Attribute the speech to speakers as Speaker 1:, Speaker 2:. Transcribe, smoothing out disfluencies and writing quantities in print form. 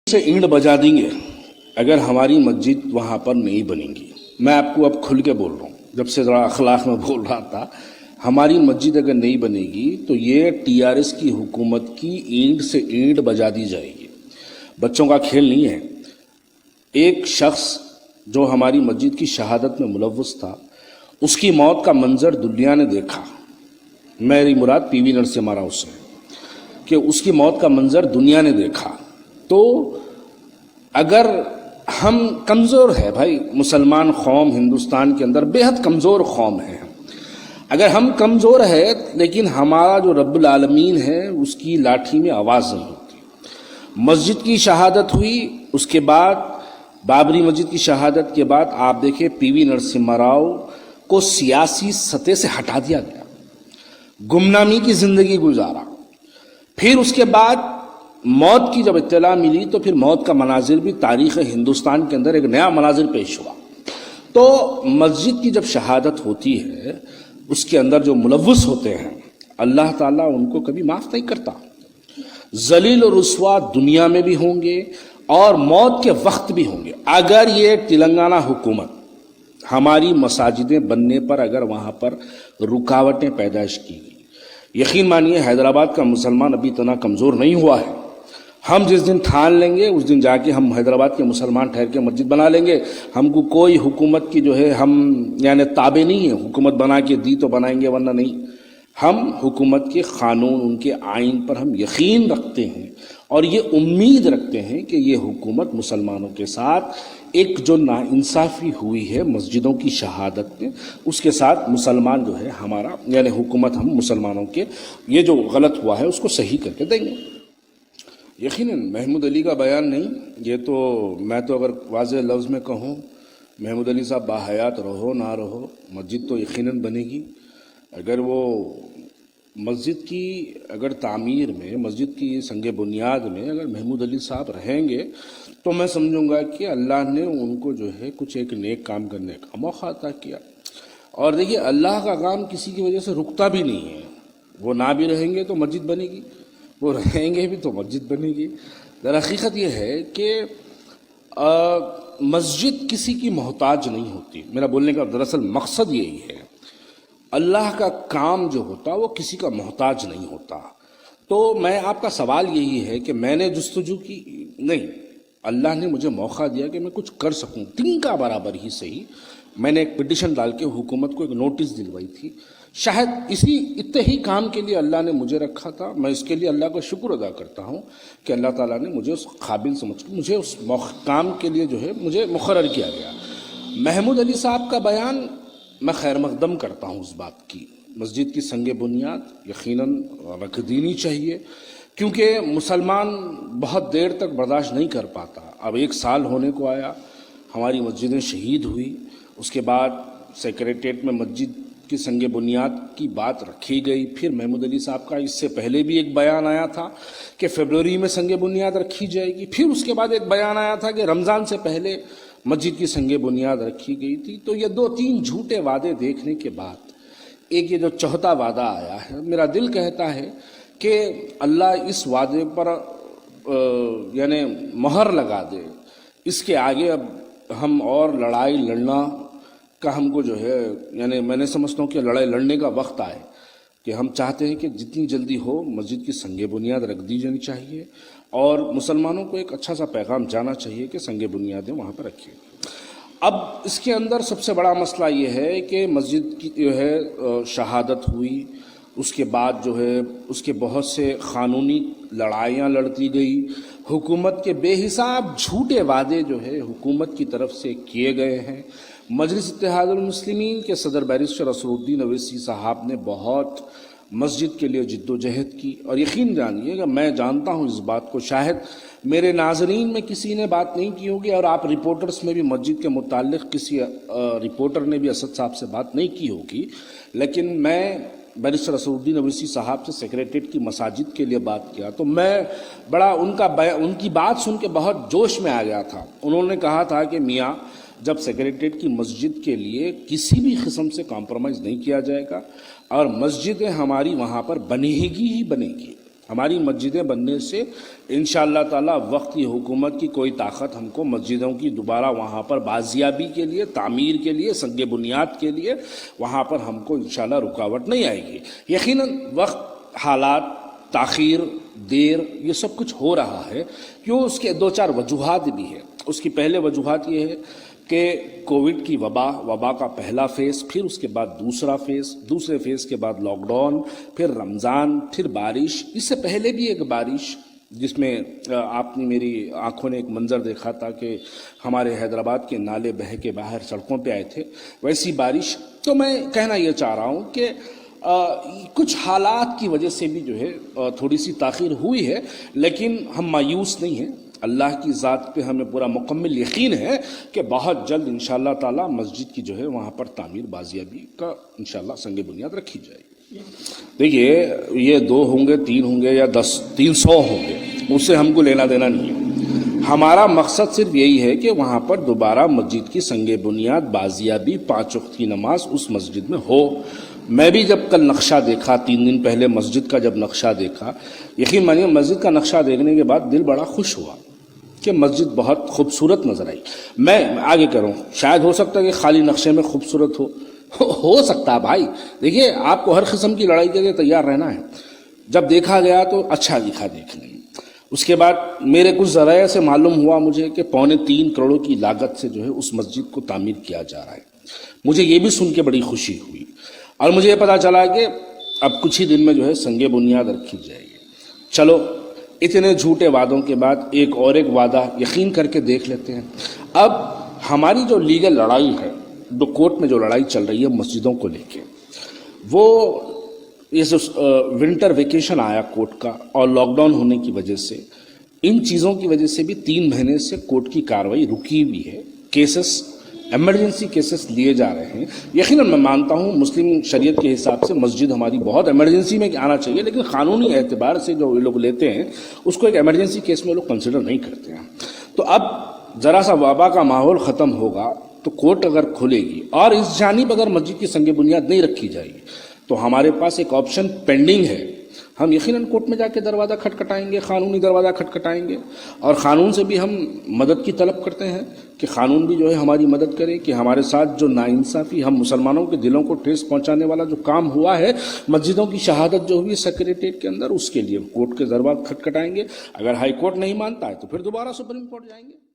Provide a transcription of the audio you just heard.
Speaker 1: سے اینٹ بجا دیں گے اگر ہماری مسجد وہاں پر نہیں بنے گی. میں آپ کو اب کھل کے بول رہا ہوں، جب سے ذرا اخلاق میں بول رہا تھا. ہماری مسجد اگر نہیں بنے گی تو یہ TRS کی حکومت کی اینٹ سے اینٹ بجا دی جائے گی. بچوں کا کھیل نہیں ہے. ایک شخص جو ہماری مسجد کی شہادت میں ملوث تھا، اس کی موت کا منظر دنیا نے دیکھا. میری مراد PV نرسمہا راؤ سے، کہ اس کی موت کا منظر دنیا نے دیکھا. تو اگر ہم کمزور ہے بھائی، مسلمان قوم ہندوستان کے اندر بے حد کمزور قوم ہے. اگر ہم کمزور ہے لیکن ہمارا جو رب العالمین ہے اس کی لاٹھی میں آواز نہیں ہوتی. مسجد کی شہادت ہوئی، اس کے بعد بابری مسجد کی شہادت کے بعد آپ دیکھیں PV نرسمہا راؤ کو سیاسی سطح سے ہٹا دیا گیا، گمنامی کی زندگی گزارا. پھر اس کے بعد موت کی جب اطلاع ملی تو پھر موت کا مناظر بھی تاریخ ہندوستان کے اندر ایک نیا مناظر پیش ہوا. تو مسجد کی جب شہادت ہوتی ہے، اس کے اندر جو ملوث ہوتے ہیں اللہ تعالیٰ ان کو کبھی معاف نہیں کرتا. ذلیل و رسوا دنیا میں بھی ہوں گے اور موت کے وقت بھی ہوں گے. اگر یہ تلنگانہ حکومت ہماری مساجدیں بننے پر اگر وہاں پر رکاوٹیں پیدائش کی گئی، یقین مانیے حیدرآباد کا مسلمان ابھی اتنا کمزور نہیں ہوا ہے. ہم جس دن ٹھان لیں گے اس دن جا کے ہم حیدرآباد کے مسلمان ٹھہر کے مسجد بنا لیں گے. ہم کو کوئی حکومت کی جو ہے ہم یعنی تابع نہیں ہے. حکومت بنا کے دی تو بنائیں گے ورنہ نہیں. ہم حکومت کے قانون، ان کے آئین پر ہم یقین رکھتے ہیں اور یہ امید رکھتے ہیں کہ یہ حکومت مسلمانوں کے ساتھ ایک جو ناانصافی ہوئی ہے مسجدوں کی شہادت میں، اس کے ساتھ مسلمان جو ہے ہمارا یعنی حکومت ہم مسلمانوں کے یہ جو غلط ہوا ہے اس کو صحیح کر کے دیں گے. یقیناً محمود علی کا بیان نہیں، یہ تو میں تو اگر واضح لفظ میں کہوں، محمود علی صاحب باحیات رہو نہ رہو مسجد تو یقیناً بنے گی. اگر وہ مسجد کی اگر تعمیر میں، مسجد کی سنگ بنیاد میں اگر محمود علی صاحب رہیں گے تو میں سمجھوں گا کہ اللہ نے ان کو جو ہے کچھ ایک نیک کام کرنے کا موقع عطا کیا. اور دیکھیے اللہ کا کام کسی کی وجہ سے رکتا بھی نہیں ہے. وہ نہ بھی رہیں گے تو مسجد بنے گی، وہ رہیں گے بھی تو مسجد بنے گی. در حقیقت یہ ہے کہ مسجد کسی کی محتاج نہیں ہوتی. میرا بولنے کا دراصل مقصد یہی ہے. اللہ کا کام جو ہوتا وہ کسی کا محتاج نہیں ہوتا. تو میں آپ کا سوال یہی ہے کہ میں نے جستجو کی نہیں، اللہ نے مجھے موقع دیا کہ میں کچھ کر سکوں، تنکا برابر ہی صحیح. میں نے ایک پٹیشن ڈال کے حکومت کو ایک نوٹس دلوائی تھی. شاید اسی اتنے ہی کام کے لیے اللہ نے مجھے رکھا تھا. میں اس کے لیے اللہ کا شکر ادا کرتا ہوں کہ اللہ تعالیٰ نے مجھے اس قابل سمجھ کے مجھے اس کام کے لیے جو ہے مجھے مقرر کیا گیا. محمود علی صاحب کا بیان میں خیر مقدم کرتا ہوں اس بات کی. مسجد کی سنگ بنیاد یقیناً رکھ دینی چاہیے، کیونکہ مسلمان بہت دیر تک برداشت نہیں کر پاتا. اب 1 سال ہونے کو آیا، ہماری مسجدیں شہید ہوئی. اس کے بعد سیکریٹریٹ میں مسجد کی سنگ بنیاد کی بات رکھی گئی. پھر محمود علی صاحب کا اس سے پہلے بھی ایک بیان آیا تھا کہ فروری میں سنگ بنیاد رکھی جائے گی. پھر اس کے بعد ایک بیان آیا تھا کہ رمضان سے پہلے مسجد کی سنگ بنیاد رکھی گئی تھی. تو یہ 2-3 جھوٹے وعدے دیکھنے کے بعد ایک یہ جو چوتھا وعدہ آیا ہے، میرا دل کہتا ہے کہ اللہ اس وعدے پر یعنی مہر لگا دے. اس کے آگے اب ہم اور لڑائی لڑنا کا ہم کو جو ہے یعنی میں نے سمجھتا ہوں کہ لڑائی لڑنے کا وقت آئے کہ ہم چاہتے ہیں کہ جتنی جلدی ہو مسجد کی سنگ بنیاد رکھ دی جانی چاہیے اور مسلمانوں کو ایک اچھا سا پیغام جانا چاہیے کہ سنگ بنیادیں وہاں پر رکھیں. اب اس کے اندر سب سے بڑا مسئلہ یہ ہے کہ مسجد کی جو ہے شہادت ہوئی، اس کے بعد جو ہے اس کے بہت سے قانونی لڑائیاں لڑتی گئی. حکومت کے بے حساب جھوٹے وعدے جو ہے حکومت کی طرف سے کیے گئے ہیں. مجلس اتحاد المسلمین کے صدر بیرسٹر اسد الدین اویسی صاحب نے بہت مسجد کے لیے جد و جہد کی. اور یقین جانیے کہ میں جانتا ہوں اس بات کو، شاید میرے ناظرین میں کسی نے بات نہیں کی ہوگی اور آپ رپورٹرز میں بھی مسجد کے متعلق کسی رپورٹر نے بھی اسد صاحب سے بات نہیں کی ہوگی، لیکن میں بیرسٹر اسد الدین اویسی صاحب سے سیکریٹریٹ کی مساجد کے لیے بات کیا تو میں بڑا ان کی بات سن کے بہت جوش میں آ گیا تھا. انہوں نے کہا تھا کہ میاں جب سیکریٹریٹ کی مسجد کے لیے کسی بھی قسم سے کمپرومائز نہیں کیا جائے گا اور مسجدیں ہماری وہاں پر بنے گی ہی بنے گی. ہماری مسجدیں بننے سے انشاءاللہ تعالی وقت کی حکومت کی کوئی طاقت ہم کو مسجدوں کی دوبارہ وہاں پر بازیابی کے لیے، تعمیر کے لیے، سنگ بنیاد کے لیے وہاں پر ہم کو انشاءاللہ رکاوٹ نہیں آئے گی۔ یقیناً وقت، حالات، تاخیر، دیر، یہ سب کچھ ہو رہا ہے کیوں، اس کے دو چار وجوہات بھی ہیں۔ اس کی پہلے وجوہات یہ ہے کہ کووڈ کی وبا کا پہلا فیز، پھر اس کے بعد دوسرا فیز، دوسرے فیز کے بعد لاک ڈاؤن، پھر رمضان، پھر بارش، اس سے پہلے بھی ایک بارش جس میں آپ نے میری آنکھوں نے ایک منظر دیکھا تھا کہ ہمارے حیدرآباد کے نالے بہہ کے باہر سڑکوں پہ آئے تھے، ویسی بارش۔ تو میں کہنا یہ چاہ رہا ہوں کہ کچھ حالات کی وجہ سے بھی جو ہے تھوڑی سی تاخیر ہوئی ہے، لیکن ہم مایوس نہیں ہیں۔ اللہ کی ذات پہ ہمیں پورا مکمل یقین ہے کہ بہت جلد انشاءاللہ تعالی مسجد کی جو ہے وہاں پر تعمیر بازیابی کا انشاءاللہ سنگ بنیاد رکھی جائے گی۔ دیکھیے یہ 2 ہوں گے، 3 ہوں گے یا 10، 300 ہوں گے، اس سے ہم کو لینا دینا نہیں ہے۔ ہمارا مقصد صرف یہی ہے کہ وہاں پر دوبارہ مسجد کی سنگ بنیاد بازیابی، 5 وقت کی نماز اس مسجد میں ہو۔ میں بھی جب کل نقشہ دیکھا، 3 دن پہلے مسجد کا جب نقشہ دیکھا، یقین مانیے مسجد کا نقشہ دیکھنے کے بعد دل بڑا خوش ہوا کہ مسجد بہت خوبصورت نظر آئی۔ میں آگے کروں، شاید ہو سکتا ہے کہ خالی نقشے میں خوبصورت ہو سکتا ہے بھائی۔ دیکھیے آپ کو ہر قسم کی لڑائی کے لیے تیار رہنا ہے۔ جب دیکھا گیا تو اچھا دکھا دیکھنے میں۔ اس کے بعد میرے کچھ ذرائع سے معلوم ہوا مجھے کہ 3.25 کروڑ کی لاگت سے جو ہے اس مسجد کو تعمیر کیا جا رہا ہے۔ مجھے یہ بھی سن کے بڑی خوشی ہوئی، اور مجھے یہ پتا چلا کہ اب کچھ ہی دن میں جو ہے سنگ بنیاد رکھی جائے گی۔ چلو اتنے جھوٹے وعدوں کے بعد ایک وعدہ یقین کر کے دیکھ لیتے ہیں۔ اب ہماری جو لیگل لڑائی ہے، جو کورٹ میں جو لڑائی چل رہی ہے مسجدوں کو لے کے، وہ یہ ونٹر ویکیشن آیا کورٹ کا اور لاک ڈاؤن ہونے کی وجہ سے، ان چیزوں کی وجہ سے بھی 3 مہینے سے کورٹ کی کارروائی رکی ہوئی ہے۔ کیسز، ایمرجنسی کیسز لیے جا رہے ہیں۔ یقیناً میں مانتا ہوں مسلم شریعت کے حساب سے مسجد ہماری بہت ایمرجنسی میں آنا چاہیے، لیکن قانونی اعتبار سے جو یہ لوگ لیتے ہیں اس کو ایک ایمرجنسی کیس میں لوگ کنسیڈر نہیں کرتے ہیں۔ تو اب ذرا سا وبا کا ماحول ختم ہوگا تو کورٹ اگر کھلے گی اور اس جانب اگر مسجد کی سنگ بنیاد نہیں رکھی جائے گی تو ہمارے پاس ایک آپشن پینڈنگ ہے۔ ہم یقیناً کورٹ میں جا کے دروازہ کھٹکھٹائیں گے، قانونی دروازہ کھٹکھٹائیں گے، اور قانون سے بھی ہم مدد کی طلب کرتے ہیں کہ قانون بھی جو ہے ہماری مدد کرے کہ ہمارے ساتھ جو ناانصافی، ہم مسلمانوں کے دلوں کو ٹھیس پہنچانے والا جو کام ہوا ہے، مسجدوں کی شہادت جو ہوئی سیکریٹریٹ کے اندر، اس کے لیے کورٹ کے دروازے کھٹکھٹائیں گے۔ اگر ہائی کورٹ نہیں مانتا ہے تو پھر دوبارہ سپریم کورٹ جائیں گے۔